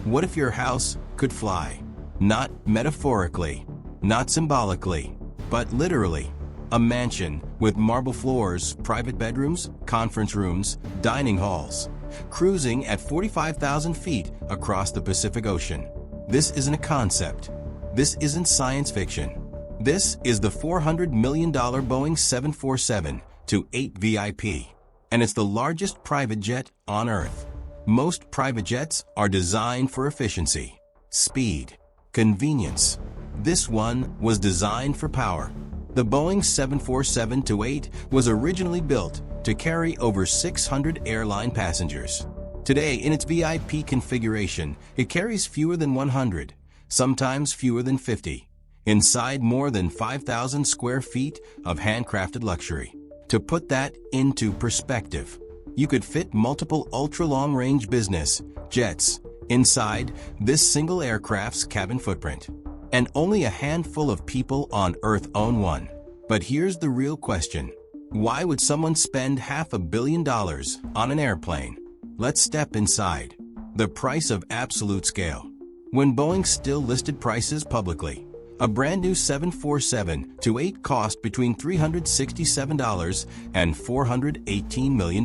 What if your house could fly? Not metaphorically, not symbolically, but literally. A mansion with marble floors, private bedrooms, conference rooms, dining halls, cruising at 45,000 feet across the Pacific Ocean. This isn't a concept. This isn't science fiction. This is the $400 million Boeing 747-8 VIP, and it's the largest private jet on Earth. Most private jets are designed for efficiency, speed, convenience. This one was designed for power. The Boeing 747-8 was originally built to carry over 600 airline passengers. Today, in its VIP configuration, it carries fewer than 100, sometimes fewer than 50, inside more than 5,000 square feet of handcrafted luxury. To put that into perspective, you could fit multiple ultra-long-range business jets inside this single aircraft's cabin footprint. And only a handful of people on Earth own one. But here's the real question. Why would someone spend $500 million on an airplane? Let's step inside. The price of absolute scale. When Boeing still listed prices publicly, a brand new 747-8 cost between $367 and $418 million.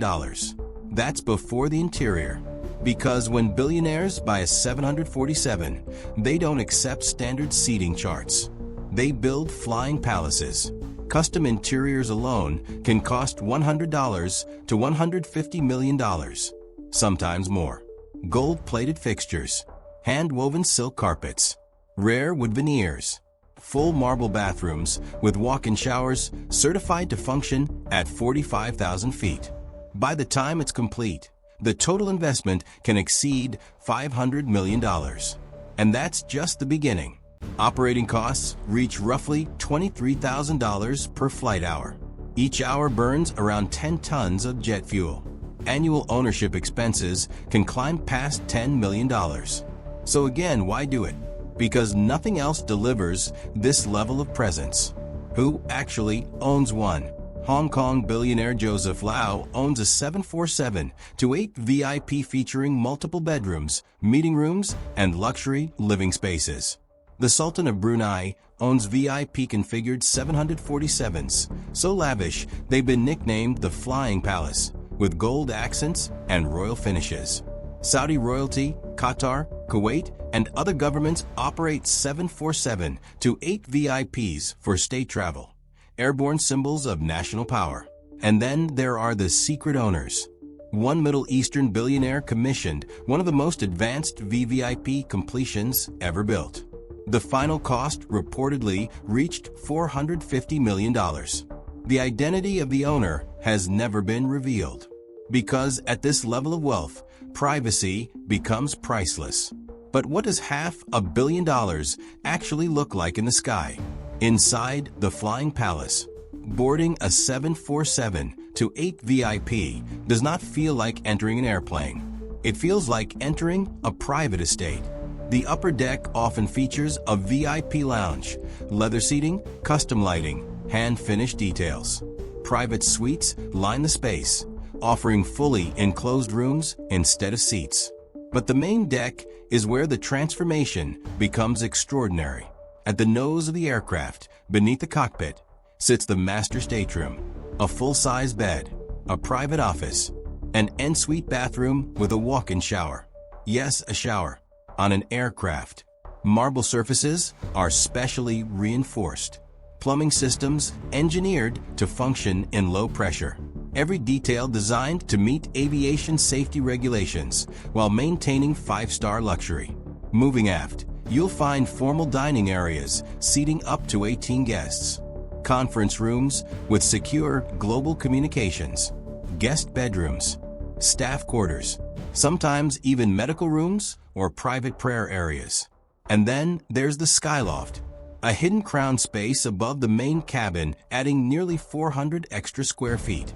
That's before the interior. Because when billionaires buy a 747, they don't accept standard seating charts. They build flying palaces. Custom interiors alone can cost $100 to $150 million, sometimes more. Gold-plated fixtures, hand-woven silk carpets, rare wood veneers, full marble bathrooms with walk-in showers certified to function at 45,000 feet. By the time it's complete, the total investment can exceed $500 million. And that's just the beginning. Operating costs reach roughly $23,000 per flight hour. Each hour burns around 10 tons of jet fuel. Annual ownership expenses can climb past $10 million. So again, why do it? Because nothing else delivers this level of presence. Who actually owns one? Hong Kong billionaire Joseph Lau owns a 747-8 VIP featuring multiple bedrooms, meeting rooms, and luxury living spaces. The Sultan of Brunei owns VIP-configured 747s, so lavish they've been nicknamed the Flying Palace, with gold accents and royal finishes. Saudi royalty, Qatar, Kuwait, and other governments operate 747-8 VIPs for state travel. Airborne symbols of national power. And then there are the secret owners. One Middle Eastern billionaire commissioned one of the most advanced VVIP completions ever built. The final cost reportedly reached $450 million. The identity of the owner has never been revealed. Because at this level of wealth, privacy becomes priceless. But what does $500 million actually look like in the sky? Inside the Flying Palace, boarding a 747-8 VIP does not feel like entering an airplane. It feels like entering a private estate. The upper deck often features a VIP lounge, leather seating, custom lighting, hand-finished details. Private suites line the space, offering fully enclosed rooms instead of seats. But the main deck is where the transformation becomes extraordinary. At the nose of the aircraft, beneath the cockpit, sits the master stateroom, a full-size bed, a private office, an en-suite bathroom with a walk-in shower. Yes, a shower. On an aircraft. Marble surfaces are specially reinforced. Plumbing systems engineered to function in low pressure. Every detail designed to meet aviation safety regulations while maintaining 5-star luxury. Moving aft, you'll find formal dining areas seating up to 18 guests. Conference rooms with secure global communications. Guest bedrooms. Staff quarters. Sometimes even medical rooms or private prayer areas. And then there's the SkyLoft, a hidden crown space above the main cabin adding nearly 400 extra square feet,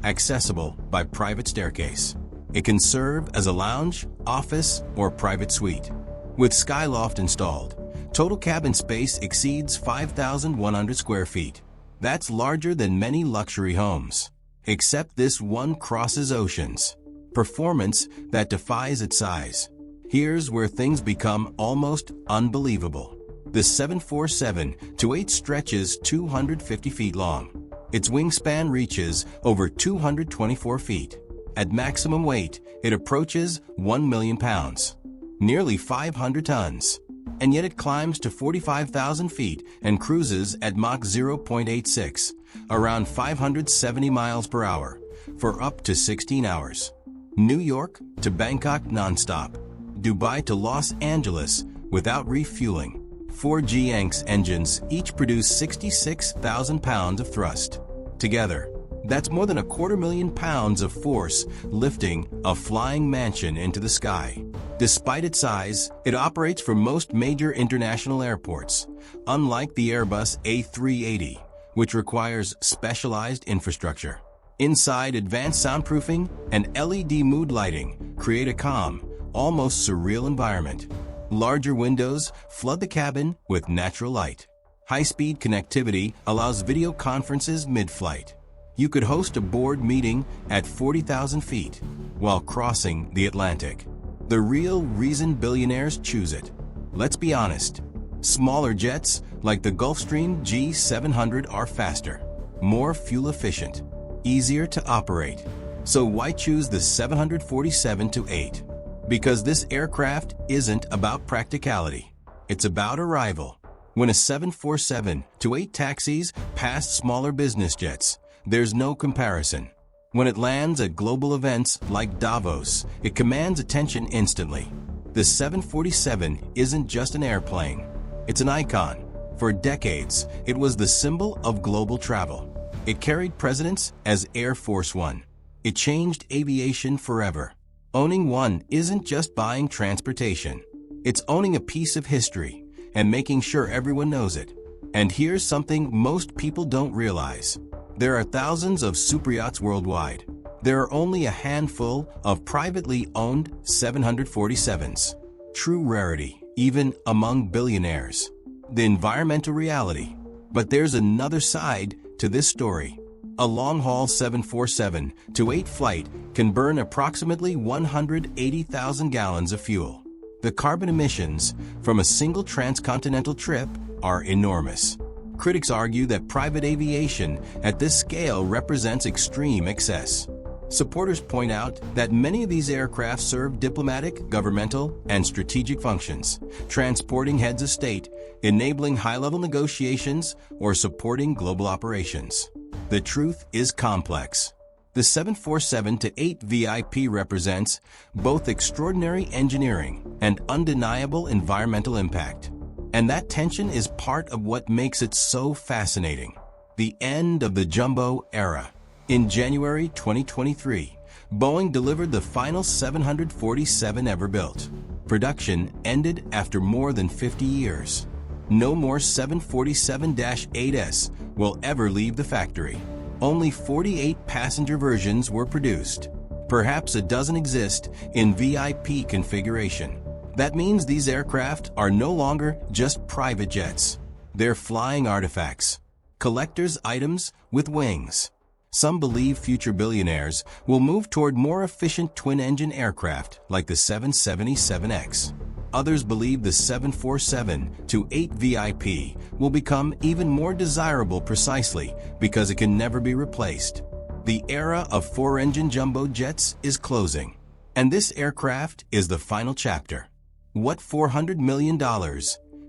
accessible by private staircase. It can serve as a lounge, office, or private suite. With SkyLoft installed, total cabin space exceeds 5,100 square feet. That's larger than many luxury homes. Except this one crosses oceans. Performance that defies its size. Here's where things become almost unbelievable. The 747-8 stretches 250 feet long. Its wingspan reaches over 224 feet. At maximum weight, it approaches 1 million pounds, nearly 500 tons. And yet it climbs to 45,000 feet and cruises at Mach 0.86, around 570 miles per hour, for up to 16 hours. New York to Bangkok nonstop. Dubai to Los Angeles without refueling. 4 GX engines each produce 66,000 pounds of thrust. Together, that's more than 250,000 pounds of force lifting a flying mansion into the sky. Despite its size, it operates from most major international airports, unlike the Airbus A380, which requires specialized infrastructure. Inside, advanced soundproofing and LED mood lighting create a calm, almost surreal environment. Larger windows flood the cabin with natural light. High-speed connectivity allows video conferences mid-flight. You could host a board meeting at 40,000 feet while crossing the Atlantic. The real reason billionaires choose it. Let's be honest. Smaller jets like the Gulfstream G700 are faster, more fuel efficient, easier to operate. So why choose the 747-8? Because this aircraft isn't about practicality. It's about arrival. When a 747-8 taxis past smaller business jets, there's no comparison. When it lands at global events like Davos, it commands attention instantly. The 747 isn't just an airplane. It's an icon. For decades, it was the symbol of global travel. It carried presidents as Air Force One. It changed aviation forever. Owning one isn't just buying transportation. It's owning a piece of history and making sure everyone knows it. And here's something most people don't realize. There are thousands of superyachts worldwide. There are only a handful of privately owned 747s. True rarity, even among billionaires. The environmental reality. But there's another side to this story. A long-haul 747-8 flight can burn approximately 180,000 gallons of fuel. The carbon emissions from a single transcontinental trip are enormous. Critics argue that private aviation at this scale represents extreme excess. Supporters point out that many of these aircraft serve diplomatic, governmental, and strategic functions, transporting heads of state, enabling high-level negotiations, or supporting global operations. The truth is complex. The 747-8 VIP represents both extraordinary engineering and undeniable environmental impact. And that tension is part of what makes it so fascinating. The end of the jumbo era. In January 2023, Boeing delivered the final 747 ever built. Production ended after more than 50 years. No more 747-8s will ever leave the factory. Only 48 passenger versions were produced. Perhaps a dozen exist in VIP configuration. That means these aircraft are no longer just private jets. They're flying artifacts, collector's items with wings. Some believe future billionaires will move toward more efficient twin-engine aircraft like the 777X. Others believe the 747-8 VIP will become even more desirable precisely because it can never be replaced. The era of four-engine jumbo jets is closing, and this aircraft is the final chapter. What $400 million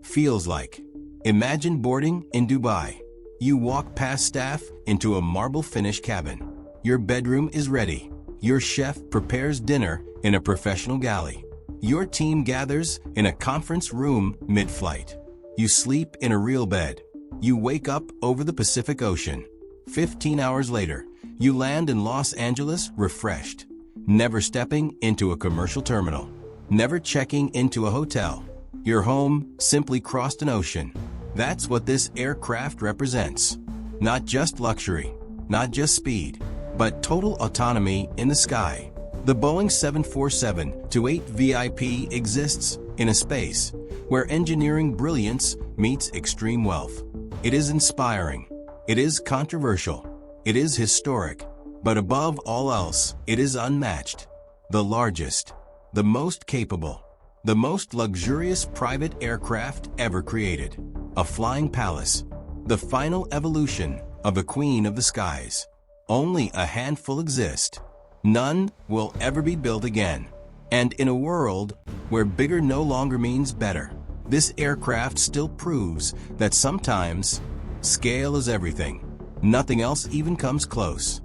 feels like. Imagine boarding in Dubai. You walk past staff into a marble-finished cabin. Your bedroom is ready. Your chef prepares dinner in a professional galley. Your team gathers in a conference room mid-flight. You sleep in a real bed. You wake up over the Pacific Ocean. 15 hours later, you land in Los Angeles refreshed, never stepping into a commercial terminal. Never checking into a hotel. Your home simply crossed an ocean. That's what this aircraft represents. Not just luxury, not just speed, but total autonomy in the sky. The Boeing 747-8 VIP exists in a space where engineering brilliance meets extreme wealth. It is inspiring. It is controversial. It is historic. But above all else, it is unmatched. The largest. The most capable, the most luxurious private aircraft ever created. A flying palace, the final evolution of a queen of the skies. Only a handful exist. None will ever be built again. And in a world where bigger no longer means better, this aircraft still proves that sometimes scale is everything. Nothing else even comes close.